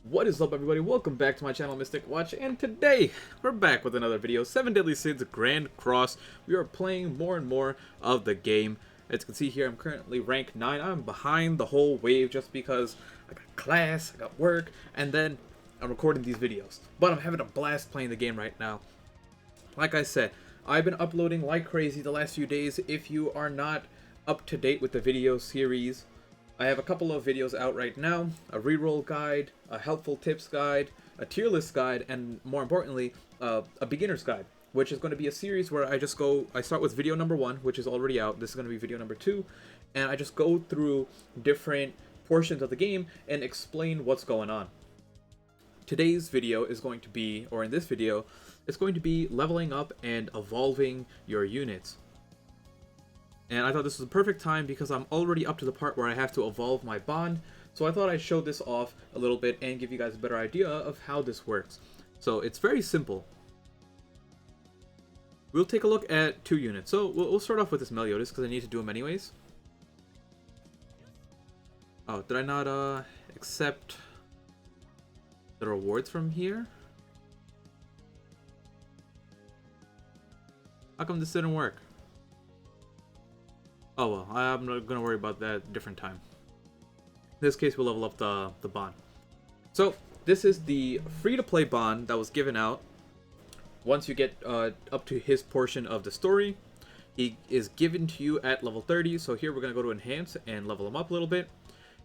What is up, everybody? Welcome back to my channel, Mystic Watch, and today we're back with another video. 7 Deadly Sins Grand Cross. We are playing more and more of the game. As you can see here, I'm currently rank 9. I'm behind the whole wave just because I got class, I got work, and then I'm recording these videos. But I'm having a blast playing the game right now. Like I said, I've been uploading like crazy the last few days. If you are not up to date with the video series, I have a couple of videos out right now, a reroll guide, a helpful tips guide, a tier list guide, and more importantly, a beginner's guide, which is going to be a series where I start with video number 1, which is already out. This is going to be video number 2, and I just go through different portions of the game and explain what's going on. Today's video is going to be, or in this video, it's going to be leveling up and evolving your units. And I thought this was a perfect time because I'm already up to the part where I have to evolve my bond. So I thought I'd show this off a little bit and give you guys a better idea of how this works. So it's very simple. We'll take a look at 2 units. So we'll start off with this Meliodas because I need to do them anyways. Oh, did I not accept the rewards from here? How come this didn't work? Oh well, I'm not going to worry about that different time. In this case, we'll level up the bond. So, this is the free-to-play bond that was given out. Once you get up to his portion of the story, he is given to you at level 30. So here we're going to go to Enhance and level him up a little bit.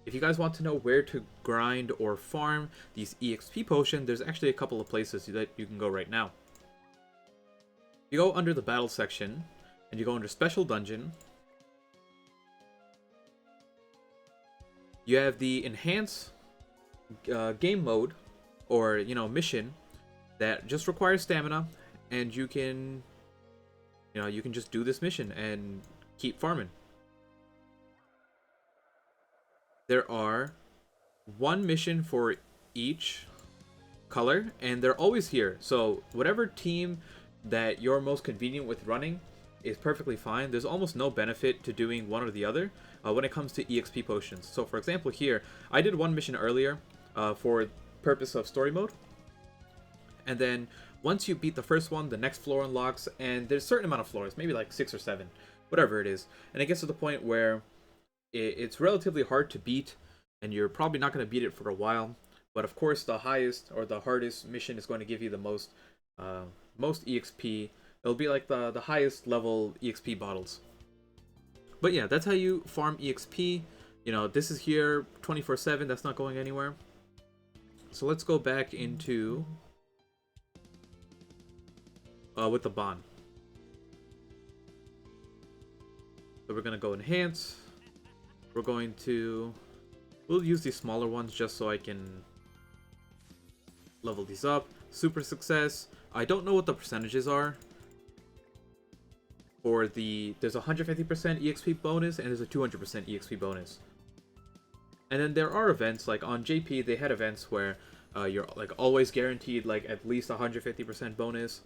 If you guys want to know where to grind or farm these EXP potions, there's actually a couple of places that you can go right now. You go under the battle section, and you go under Special Dungeon. You have the Enhance game mode, or, mission, that just requires stamina, and you can just do this mission and keep farming. There are 1 mission for each color, and they're always here. So whatever team that you're most convenient with running is perfectly fine. There's almost no benefit to doing one or the other when it comes to EXP potions. So for example here, I did 1 mission earlier for purpose of story mode. And then once you beat the first one, the next floor unlocks, and there's a certain amount of floors, maybe like 6 or 7, whatever it is. And it gets to the point where it's relatively hard to beat, and you're probably not going to beat it for a while. But of course, the highest or the hardest mission is going to give you the most EXP. It'll be like the highest level EXP bottles. But yeah, that's how you farm EXP. This is here 24/7. That's not going anywhere. So let's go back into with the bond. So we're gonna go Enhance. We'll use these smaller ones just so I can level these up. Super Success. I don't know what the percentages are. There's a 150% EXP bonus and there's a 200% EXP bonus. And then there are events, like on JP they had events where you're like always guaranteed like at least 150% bonus.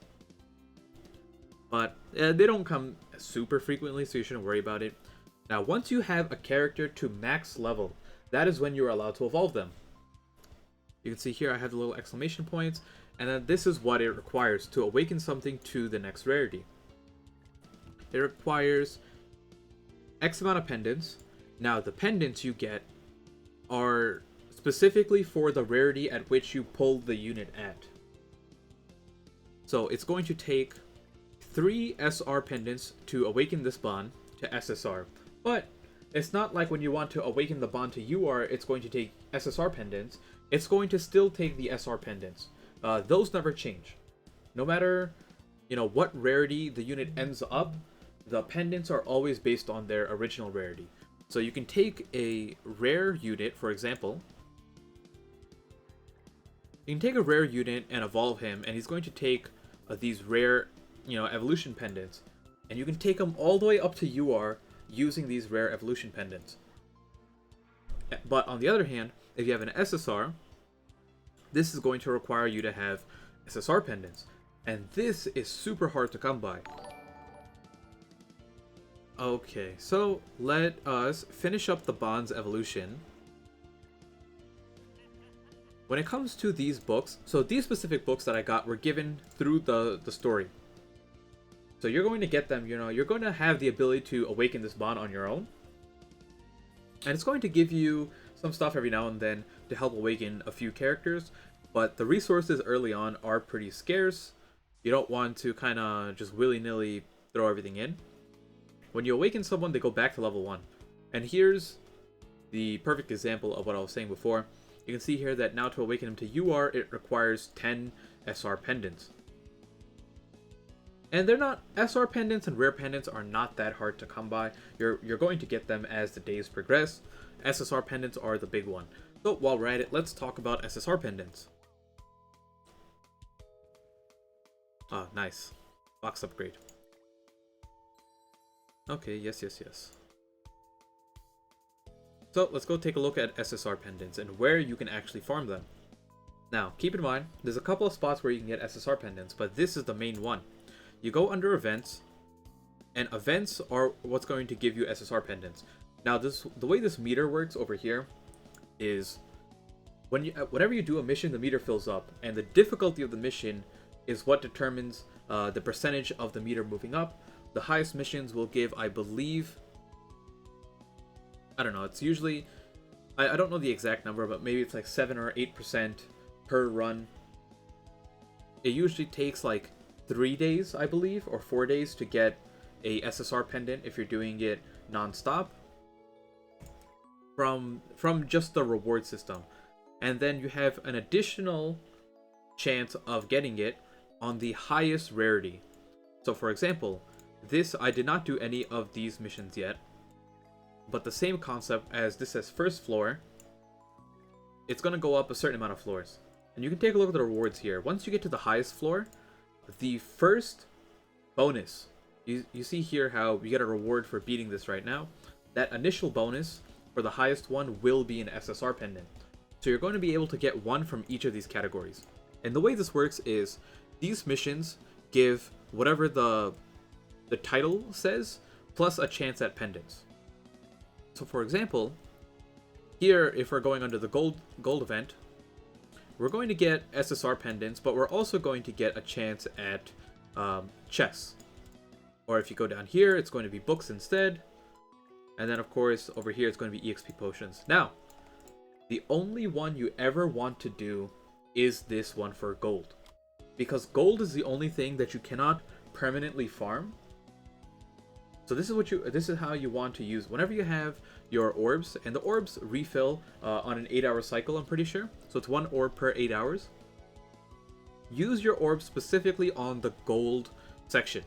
But they don't come super frequently, so you shouldn't worry about it. Now once you have a character to max level, that is when you're allowed to evolve them. You can see here I have the little exclamation points, and then this is what it requires to awaken something to the next rarity. It requires X amount of pendants. Now, the pendants you get are specifically for the rarity at which you pull the unit at. So it's going to take 3 SR pendants to awaken this bond to SSR. But it's not like when you want to awaken the bond to UR, it's going to take SSR pendants. It's going to still take the SR pendants. Those never change. No matter, what rarity the unit ends up, the pendants are always based on their original rarity. So you can take a rare unit, for example. You can take a rare unit and evolve him, and he's going to take these rare, evolution pendants. And you can take them all the way up to UR using these rare evolution pendants. But on the other hand, if you have an SSR, this is going to require you to have SSR pendants. And this is super hard to come by. Okay, so let us finish up the Bond's evolution. when it comes to these books, so these specific books that I got were given through the story. So you're going to get them, you're going to have the ability to awaken this bond on your own. And it's going to give you some stuff every now and then to help awaken a few characters. But the resources early on are pretty scarce. You don't want to kind of just willy-nilly throw everything in. When you awaken someone, they go back to level 1. And here's the perfect example of what I was saying before. You can see here that now to awaken him to UR, it requires 10 SR Pendants. And they're not, SR Pendants and Rare Pendants are not that hard to come by. You're going to get them as the days progress. SSR Pendants are the big one. So while we're at it, let's talk about SSR Pendants. Ah, nice. Box upgrade. Okay, yes. So let's go take a look at SSR Pendants and where you can actually farm them. Now, keep in mind, there's a couple of spots where you can get SSR Pendants, but this is the main one. You go under events, and events are what's going to give you SSR Pendants. Now, the way this meter works over here is whenever you do a mission, the meter fills up, and the difficulty of the mission is what determines the percentage of the meter moving up. The highest missions will give, I believe, I don't know, it's usually, I don't know the exact number, but maybe it's like 7 or 8% per run. It usually takes like 3 days, I believe, or 4 days to get a SSR pendant if you're doing it non-stop from just the reward system. And then you have an additional chance of getting it on the highest rarity. So for example, this, I did not do any of these missions yet, but the same concept as this says first floor, it's going to go up a certain amount of floors. And you can take a look at the rewards here. Once you get to the highest floor, the first bonus, you see here how you get a reward for beating this right now. That initial bonus for the highest one will be an SSR pendant. So you're going to be able to get one from each of these categories. And the way this works is these missions give whatever the title says, plus a chance at pendants. So for example, here, if we're going under the gold event, we're going to get SSR pendants, but we're also going to get a chance at chests. Or if you go down here, it's going to be books instead. And then of course, over here, it's going to be EXP potions. Now, the only one you ever want to do is this one for gold. Because gold is the only thing that you cannot permanently farm. So this is how you want to use whenever you have your orbs, and the orbs refill on an 8-hour cycle, I'm pretty sure. So it's 1 orb per 8 hours. Use your orb specifically on the gold section,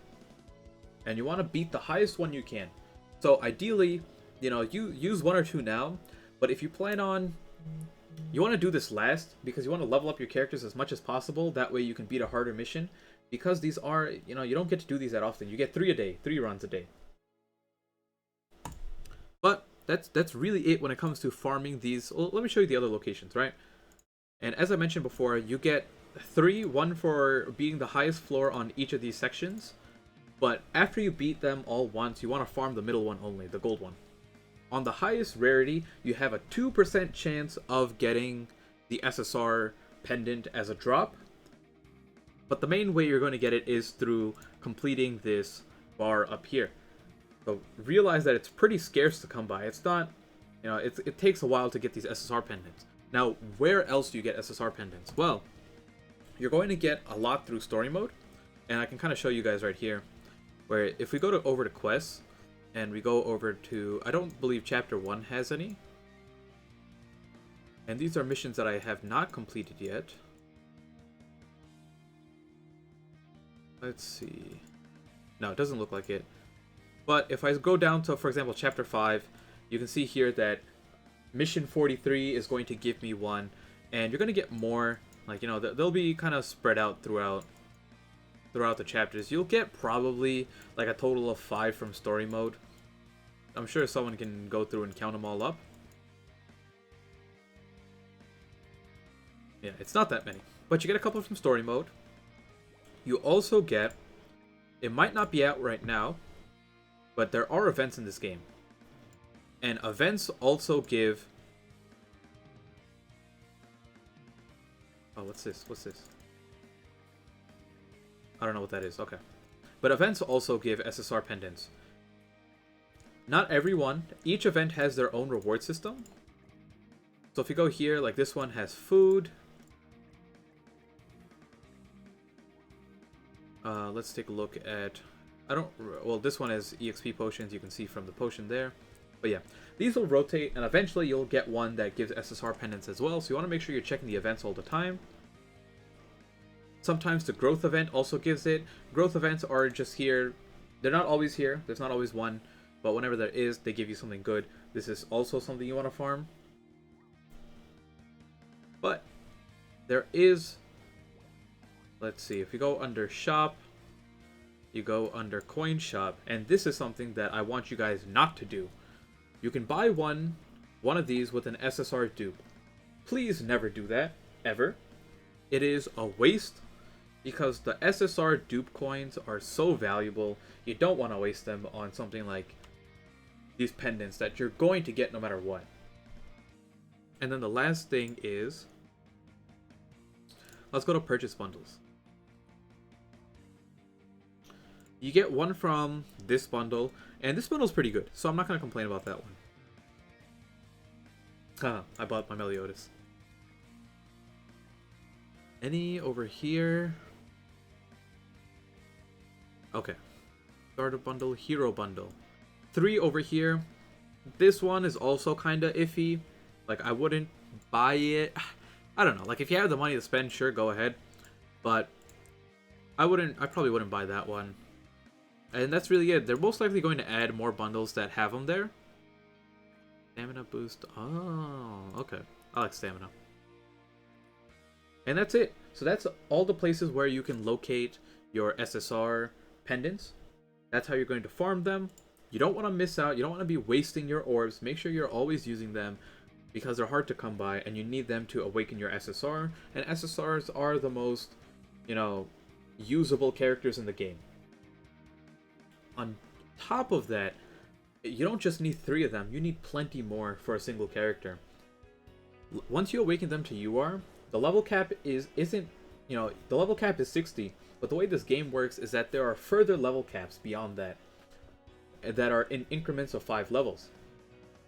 and you want to beat the highest one you can. So ideally, you use 1 or 2 now, but if you plan on, you want to do this last because you want to level up your characters as much as possible. That way you can beat a harder mission, because these are, you don't get to do these that often. You get 3 a day, 3 runs a day. But that's really it when it comes to farming these. Well, let me show you the other locations, right? And as I mentioned before, you get 3, 1 for beating the highest floor on each of these sections. But after you beat them all once, you want to farm the middle one only, the gold one. On the highest rarity, you have a 2% chance of getting the SSR pendant as a drop. But the main way you're going to get it is through completing this bar up here. So realize that it's pretty scarce to come by. It's not, it takes a while to get these SSR pendants. Now, where else do you get SSR pendants? Well, you're going to get a lot through story mode, and I can kind of show you guys right here, where if we go over to quests, and we go over to, I don't believe chapter 1 has any, and these are missions that I have not completed yet. Let's see. No, it doesn't look like it. But if I go down to, for example, chapter 5, you can see here that mission 43 is going to give me 1, and you're going to get more, like, they'll be kind of spread out throughout the chapters. You'll get probably like a total of 5 from story mode. I'm sure someone can go through and count them all up. Yeah, it's not that many, but you get a couple from story mode. You also get, it might not be out right now, but there are events in this game. And events also give Oh, what's this? What's this? I don't know what that is. Okay. But events also give SSR pendants. Not everyone. Each event has their own reward system. So if you go here, like this one has food. Let's take a look at... Well, this one has EXP potions. You can see from the potion there. But yeah, these will rotate, and eventually you'll get one that gives SSR pendants as well. So you want to make sure you're checking the events all the time. Sometimes the growth event also gives it. Growth events are just here. They're not always here. There's not always one. But whenever there is, they give you something good. This is also something you want to farm. But there is... Let's see. If you go under shop, you go under coin shop. And this is something that I want you guys not to do. You can buy one of these with an SSR dupe. Please never do that. Ever. It is a waste. Because the SSR dupe coins are so valuable, you don't want to waste them on something like these pendants that you're going to get no matter what. And then the last thing is, let's go to purchase bundles. You get one from this bundle, and this bundle is pretty good, so I'm not going to complain about that one. I bought my Meliodas. Any over here? Okay. Starter bundle, hero bundle. 3 over here. This one is also kind of iffy. Like, I wouldn't buy it. I don't know. Like, if you have the money to spend, sure, go ahead. But I probably wouldn't buy that one. And that's really it. They're most likely going to add more bundles that have them there. Stamina boost. Oh, okay. I like stamina. And that's it. So that's all the places where you can locate your SSR pendants. That's how you're going to farm them. You don't want to miss out. You don't want to be wasting your orbs. Make sure you're always using them because they're hard to come by and you need them to awaken your SSR. And SSRs are the most, usable characters in the game. On top of that, you don't just need 3 of them. You need plenty more for a single character. Once you awaken them to UR, the level cap isn't, the level cap is 60. But the way this game works is that there are further level caps beyond that are in increments of 5 levels.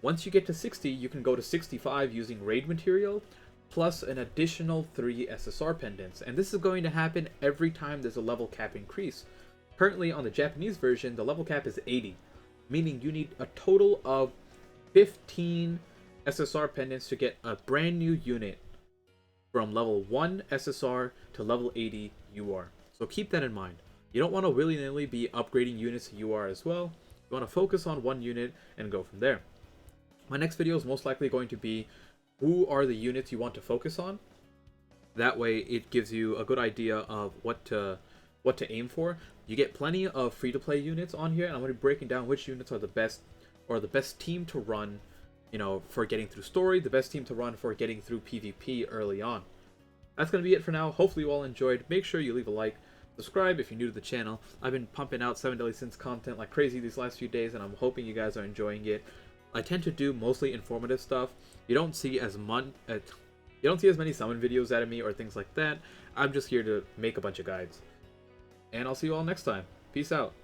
Once you get to 60, you can go to 65 using raid material, plus an additional 3 SSR pendants. And this is going to happen every time there's a level cap increase. Currently on the Japanese version, the level cap is 80, meaning you need a total of 15 SSR pendants to get a brand new unit from level 1 SSR to level 80 UR. So keep that in mind. You don't want to willy-nilly be upgrading units to UR as well. You want to focus on one unit and go from there. My next video is most likely going to be who are the units you want to focus on. That way it gives you a good idea of what to aim for. You get plenty of free-to-play units on here, and I'm going to be breaking down which units are the best team to run, for getting through story, the best team to run for getting through PvP early on. That's going to be it for now. Hopefully you all enjoyed. Make sure you leave a like. Subscribe if you're new to the channel. I've been pumping out 7 Deadly Sins content like crazy these last few days, and I'm hoping you guys are enjoying it. I tend to do mostly informative stuff. You don't see as many summon videos out of me or things like that. I'm just here to make a bunch of guides. And I'll see you all next time. Peace out.